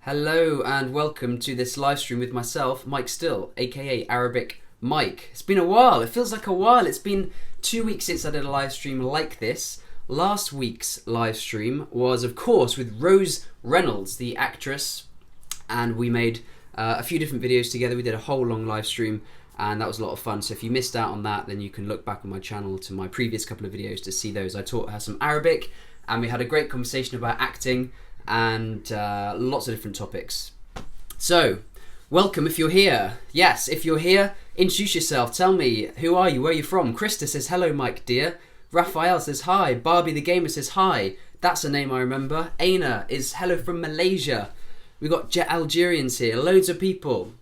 Hello and welcome to this live stream with myself, Mike Still, aka Arabic Mike. It's been a while, it feels like a while. It's been 2 weeks since I did a live stream like this. Last week's live stream was, of course, with Rose Reynolds, the actress, and we made a few different videos together. We did a whole long live stream and that was a lot of fun. So if you missed out on that, then you can look back on my channel to my previous couple of videos to see those. I taught her some Arabic and we had a great conversation about acting and lots of different topics. So, welcome if you're here. Yes, if you're here, introduce yourself. Tell me, who are you? Where are you from? Krista says, hello, Mike, dear. Raphael says, hi. Barbie the Gamer says, hi. That's a name I remember. Aina is hello from Malaysia. We've got Algerians here, loads of people.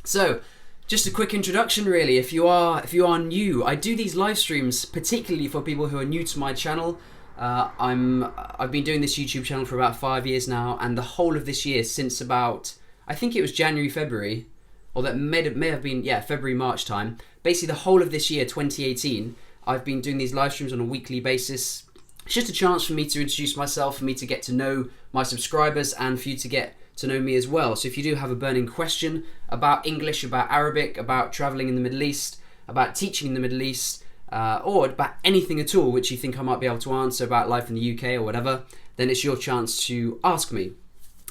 So, just a quick introduction really. If you are new, I do these live streams particularly for people who are new to my channel. I've been doing this YouTube channel for about 5 years now, and the whole of this year, since about, I think it was January, February, or that may have been, yeah, February, March time. Basically the whole of this year, 2018, I've been doing these live streams on a weekly basis. It's just a chance for me to introduce myself, for me to get to know my subscribers, and for you to get to know me as well. So if you do have a burning question about English, about Arabic, about traveling in the Middle East, about teaching in the Middle East, or about anything at all which you think I might be able to answer about life in the UK or whatever, then it's your chance to ask me.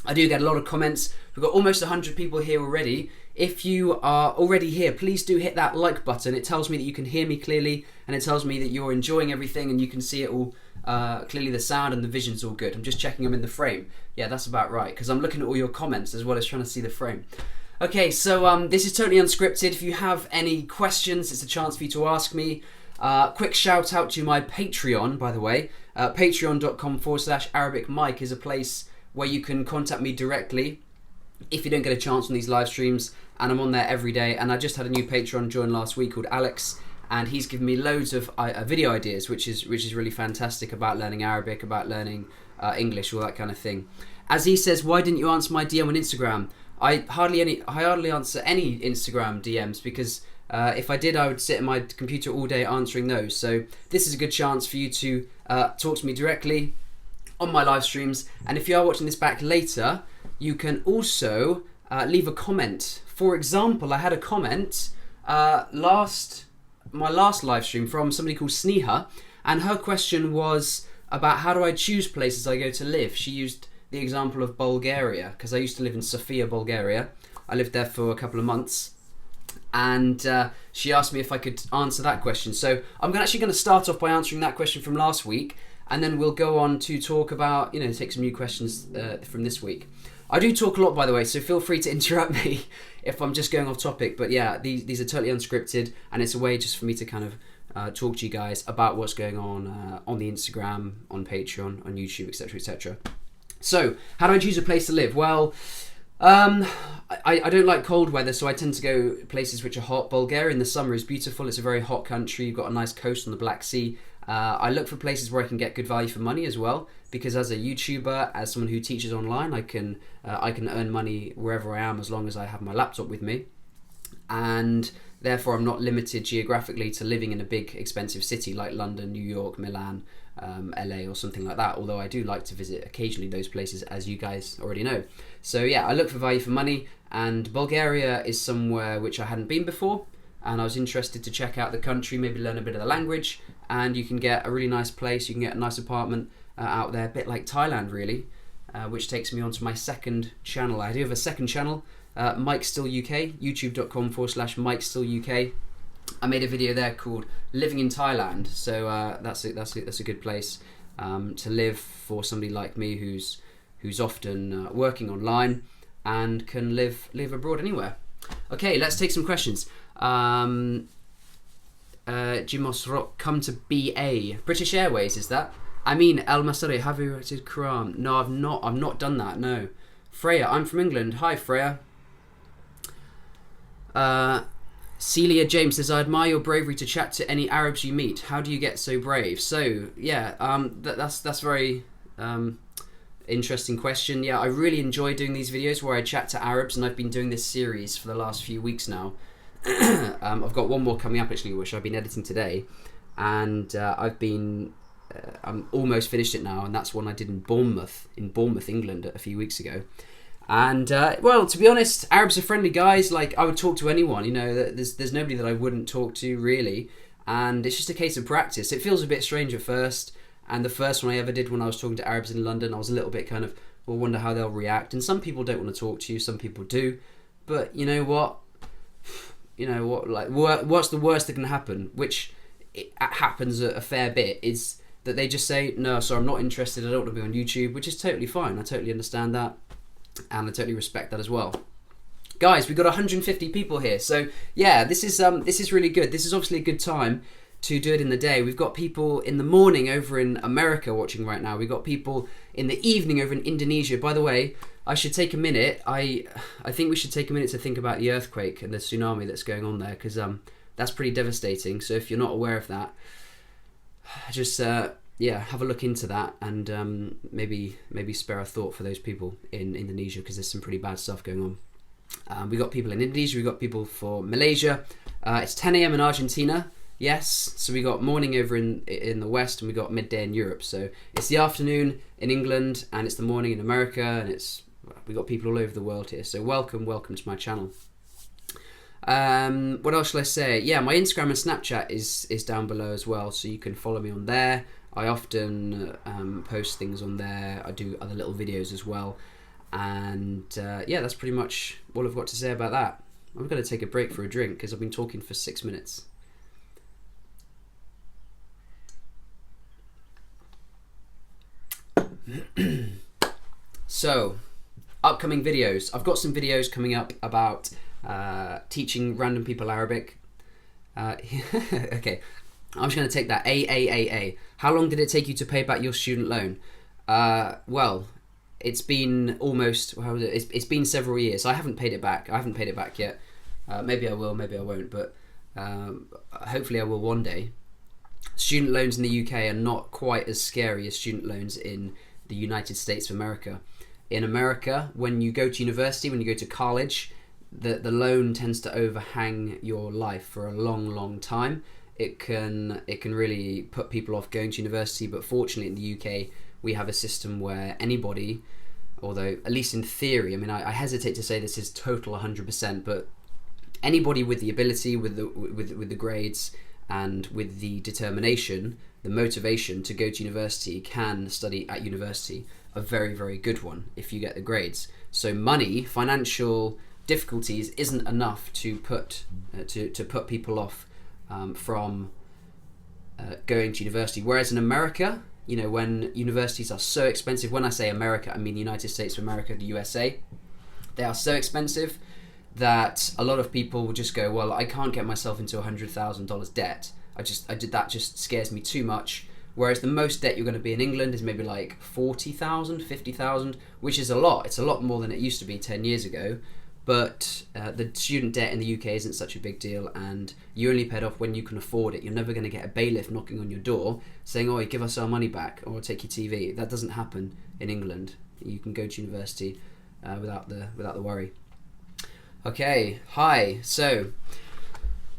I do get a lot of comments. We've got almost 100 people here already. If you are already here, please do hit that like button. It tells me that you can hear me clearly, and it tells me that you're enjoying everything and you can see it all clearly. The sound and the vision's all good. I'm just checking them in the frame. Yeah, that's about right, because I'm looking at all your comments as well as trying to see the frame. Okay, so this is totally unscripted. If you have any questions, it's a chance for you to ask me. Quick shout out to my Patreon, by the way. Patreon.com/Arabic Mike is a place where you can contact me directly if you don't get a chance on these live streams, and I'm on there every day. And I just had a new Patreon join last week called Alex, and he's given me loads of video ideas, which is really fantastic, about learning Arabic, about learning English, all that kind of thing. As he says, why didn't you answer my DM on Instagram? I hardly answer any Instagram DMs because if I did, I would sit at my computer all day answering those. So this is a good chance for you to talk to me directly on my live streams. And if you are watching this back later, you can also leave a comment. For example, I had a comment my last live stream from somebody called Sneha, and her question was about how do I choose places I go to live. She used the example of Bulgaria, because I used to live in Sofia, Bulgaria. I lived there for a couple of months, and she asked me if I could answer that question. So I'm actually going to start off by answering that question from last week, and then we'll go on to talk about, take some new questions from this week. I do talk a lot, by the way, so feel free to interrupt me if I'm just going off topic. But yeah, these are totally unscripted, and it's a way just for me to kind of talk to you guys about what's going on the Instagram, on Patreon, on YouTube, etc., etc. So, how do I choose a place to live? Well, I don't like cold weather, so I tend to go places which are hot. Bulgaria in the summer is beautiful. It's a very hot country. You've got a nice coast on the Black Sea. I look for places where I can get good value for money as well, because as a YouTuber, as someone who teaches online, I can earn money wherever I am as long as I have my laptop with me, and therefore I'm not limited geographically to living in a big expensive city like London, New York, Milan, LA or something like that, although I do like to visit occasionally those places, as you guys already know. So yeah, I look for value for money, and Bulgaria is somewhere which I hadn't been before, and I was interested to check out the country, maybe learn a bit of the language, and you can get a really nice place, you can get a nice apartment out there, a bit like Thailand really, which takes me on to my second channel. I do have a second channel, Mike Still UK, youtube.com/Mike Still UK. I made a video there called Living in Thailand, so that's a good place to live for somebody like me who's often working online and can live abroad anywhere. Okay, let's take some questions. Jimos Rock, come to BA. British Airways, is that? I mean, El Masari, have you rated Quran? No, I've not done that, no. Freya, I'm from England. Hi, Freya. Celia James says, I admire your bravery to chat to any Arabs you meet. How do you get so brave? So, yeah, that's very interesting question. Yeah, I really enjoy doing these videos where I chat to Arabs, and I've been doing this series for the last few weeks now. I've got one more coming up actually, which I've been editing today, and I'm almost finished it now, and that's one I did in Bournemouth, England, a few weeks ago. And well, to be honest, Arabs are friendly guys. Like, I would talk to anyone. You know, there's nobody that I wouldn't talk to really. And it's just a case of practice. It feels a bit strange at first. And the first one I ever did when I was talking to Arabs in London, I was a little bit kind of, well, wonder how they'll react. And some people don't want to talk to you, some people do. But you know what? Like, what's the worst that can happen? Which it happens a fair bit, is that they just say, no, sorry, I'm not interested, I don't want to be on YouTube, which is totally fine. I totally understand that. And I totally respect that as well. Guys, we've got 150 people here. So yeah, this is really good. This is obviously a good time to do it in the day. We've got people in the morning over in America watching right now. We've got people in the evening over in Indonesia. By the way, I should take a minute. I think we should take a minute to think about the earthquake and the tsunami that's going on there, because that's pretty devastating. So if you're not aware of that, just yeah, have a look into that, and maybe spare a thought for those people in Indonesia, because there's some pretty bad stuff going on. We got people in Indonesia. We got people for Malaysia. It's 10 a.m. in Argentina. Yes, so we got morning over in the West, and we got midday in Europe. So it's the afternoon in England, and it's the morning in America, and we got people all over the world here. So welcome to my channel. What else shall I say? Yeah, my Instagram and Snapchat is down below as well, so you can follow me on there. I often post things on there. I do other little videos as well, and yeah, that's pretty much all I've got to say about that. I'm going to take a break for a drink because I've been talking for 6 minutes. So, upcoming videos. I've got some videos coming up about teaching random people Arabic. Okay, I'm just going to take that. A. How long did it take you to pay back your student loan? Well, it's been almost, it's been several years. I haven't paid it back. I haven't paid it back yet. Maybe I will, maybe I won't, but hopefully I will one day. Student loans in the UK are not quite as scary as student loans in the United States of America. In America, when you go to university, when you go to college, the loan tends to overhang your life for a long time. It can really put people off going to university, but fortunately in the UK we have a system where anybody, although at least in theory, I mean, I hesitate to say this is total 100%, but anybody with the ability, with the grades, and with the determination, the motivation to go to university can study at university. A very good one if you get the grades. So money, financial difficulties isn't enough to put people off from going to university. Whereas in America, you know, when universities are so expensive, when I say America, I mean the United States of America, the USA, they are so expensive that a lot of people will just go, well, I can't get myself into $100,000 debt. That just scares me too much. Whereas the most debt you're going to be in England is maybe like 40,000, 50,000, which is a lot. It's a lot more than it used to be 10 years ago. But the student debt in the UK isn't such a big deal, and you only pay it off when you can afford it. You're never going to get a bailiff knocking on your door saying, oh, give us our money back, or take your TV. That doesn't happen in England. You can go to university without the worry. Okay, hi. So,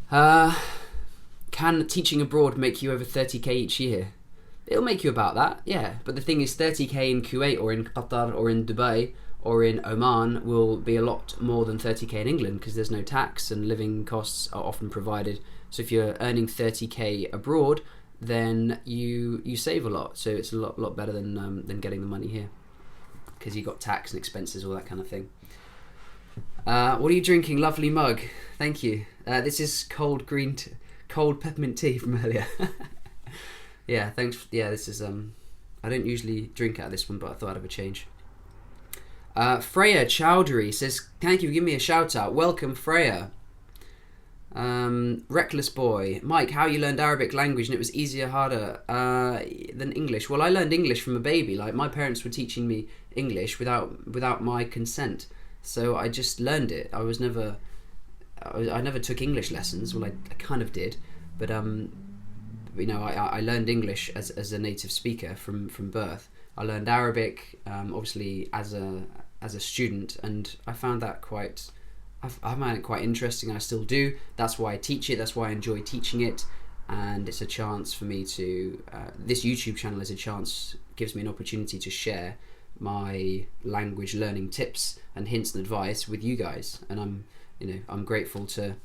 can teaching abroad make you over 30k each year? It'll make you about that, yeah. But the thing is, 30k in Kuwait or in Qatar or in Dubai or in Oman will be a lot more than 30k in England, because there's no tax and living costs are often provided. So if you're earning 30k abroad, then you save a lot. So it's a lot better than getting the money here, because you got tax and expenses, all that kind of thing. What are you drinking? Lovely mug. Thank you. This is cold peppermint tea from earlier. Yeah, thanks. Yeah, this is I don't usually drink out of this one, but I thought I'd have a change. Freya Chowdhury says, thank you, give me a shout out. Welcome, Freya. Reckless Boy. Mike, how you learned Arabic language and it was easier, harder than English? Well, I learned English from a baby. Like, my parents were teaching me English without my consent. So I just learned it. I never took English lessons. Well, I kind of did, but you know, I learned English as a native speaker from birth. I learned Arabic, obviously as a student, and I found that I found it quite interesting. I still do. That's why I teach it. That's why I enjoy teaching it, and it's a chance for me to. This YouTube channel is a chance, gives me an opportunity to share my language learning tips and hints and advice with you guys, and I'm grateful to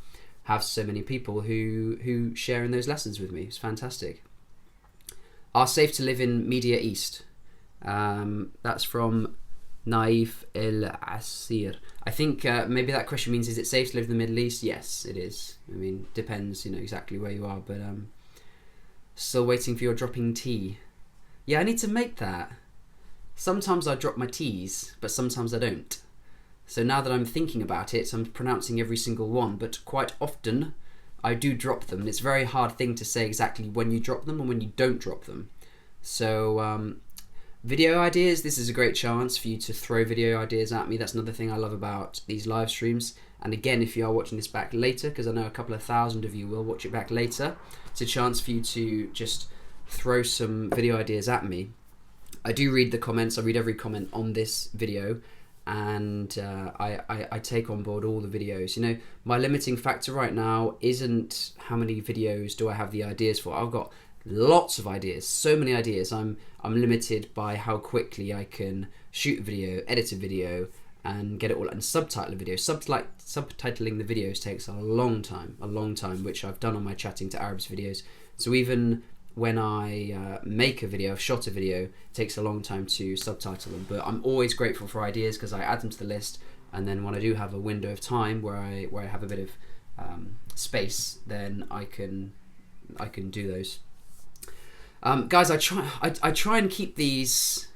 have so many people who share in those lessons with me. It's fantastic. Are safe to live in Media East? That's from Naif El Asir. I think maybe that question means, is it safe to live in the Middle East? Yes, it is. I mean, depends, exactly where you are, but still waiting for your dropping tea. Yeah, I need to make that. Sometimes I drop my T's, but sometimes I don't. So now that I'm thinking about it, I'm pronouncing every single one, but quite often I do drop them. And it's a very hard thing to say exactly when you drop them and when you don't drop them. So video ideas, this is a great chance for you to throw video ideas at me. That's another thing I love about these live streams. And again, if you are watching this back later, because I know a couple of thousand of you will watch it back later, it's a chance for you to just throw some video ideas at me. I do read the comments. I read every comment on this video, and I take on board all the videos. My limiting factor right now isn't how many videos do I have the ideas for. I've got lots of ideas, so many ideas. I'm limited by how quickly I can shoot a video, edit a video, and get it all, and subtitle a video. Subtitling the videos takes a long time, which I've done on my Chatting to Arabs videos. So even when I make a video, I've shot a video, it takes a long time to subtitle them. But I'm always grateful for ideas because I add them to the list, and then when I do have a window of time where I have a bit of space, then I can do those. Guys, I try and keep these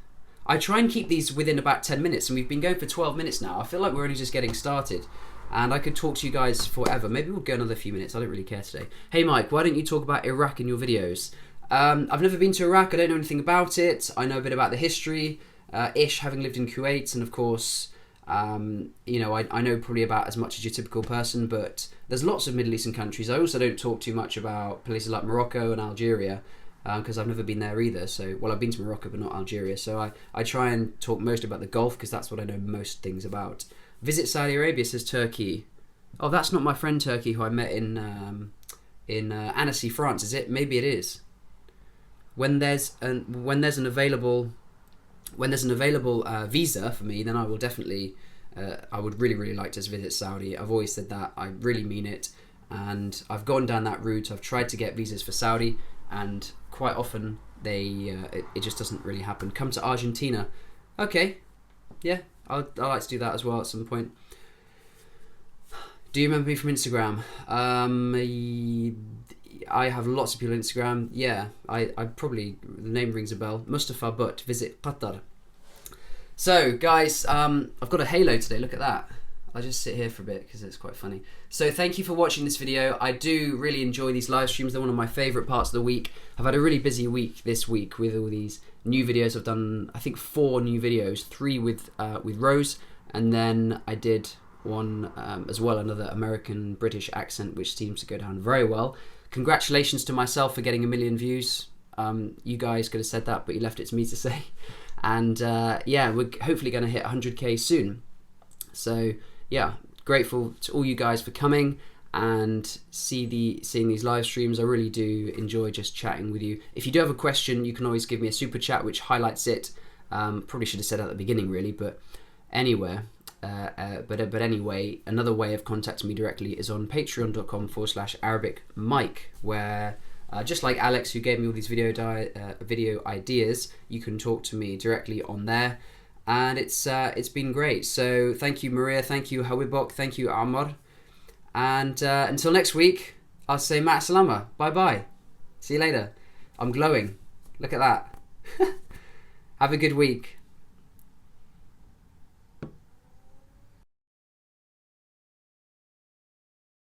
within about 10 minutes, and we've been going for 12 minutes now. I feel like we're only just getting started, and I could talk to you guys forever. Maybe we'll go another few minutes. I don't really care today. Hey Mike, why don't you talk about Iraq in your videos? I've never been to Iraq. I don't know anything about it. I know a bit about the history, having lived in Kuwait, and of course, I know probably about as much as your typical person, but there's lots of Middle Eastern countries. I also don't talk too much about places like Morocco and Algeria, because I've never been there either. So, I've been to Morocco but not Algeria. So I try and talk most about the Gulf because that's what I know most things about. Visit Saudi Arabia, says Turkey. Oh, that's not my friend Turkey who I met in Annecy, France, is it? Maybe it is. When there's an available visa for me, then I will definitely. I would really, really like to visit Saudi. I've always said that. I really mean it, and I've gone down that route. I've tried to get visas for Saudi, and quite often it just doesn't really happen. Come to Argentina. Okay, yeah, I'd like to do that as well at some point. Do you remember me from Instagram? I have lots of people on Instagram. Yeah, I probably, the name rings a bell. Mustafa Butt, visit Qatar. So guys, I've got a halo today, look at that. I'll just sit here for a bit because it's quite funny. So thank you for watching this video. I do really enjoy these live streams. They're one of my favourite parts of the week. I've had a really busy week this week with all these new videos. I've done, I think, 4 new videos, 3 with Rose, and then I did one as well, another American British accent, which seems to go down very well. Congratulations to myself for getting 1 million views. You guys could have said that, but you left it to me to say. And yeah, we're hopefully going to hit 100k soon. So yeah, grateful to all you guys for coming and seeing these live streams. I really do enjoy just chatting with you. If you do have a question, you can always give me a super chat which highlights it. Probably should have said that at the beginning really, but anyway, another way of contacting me directly is on patreon.com/Arabic Mike, where just like Alex, who gave me all these video ideas, you can talk to me directly on there. And it's been great. So thank you, Maria. Thank you, Hawibok. Thank you, Amar. And until next week, I'll say ma'a salama. Bye-bye. See you later. I'm glowing. Look at that. Have a good week.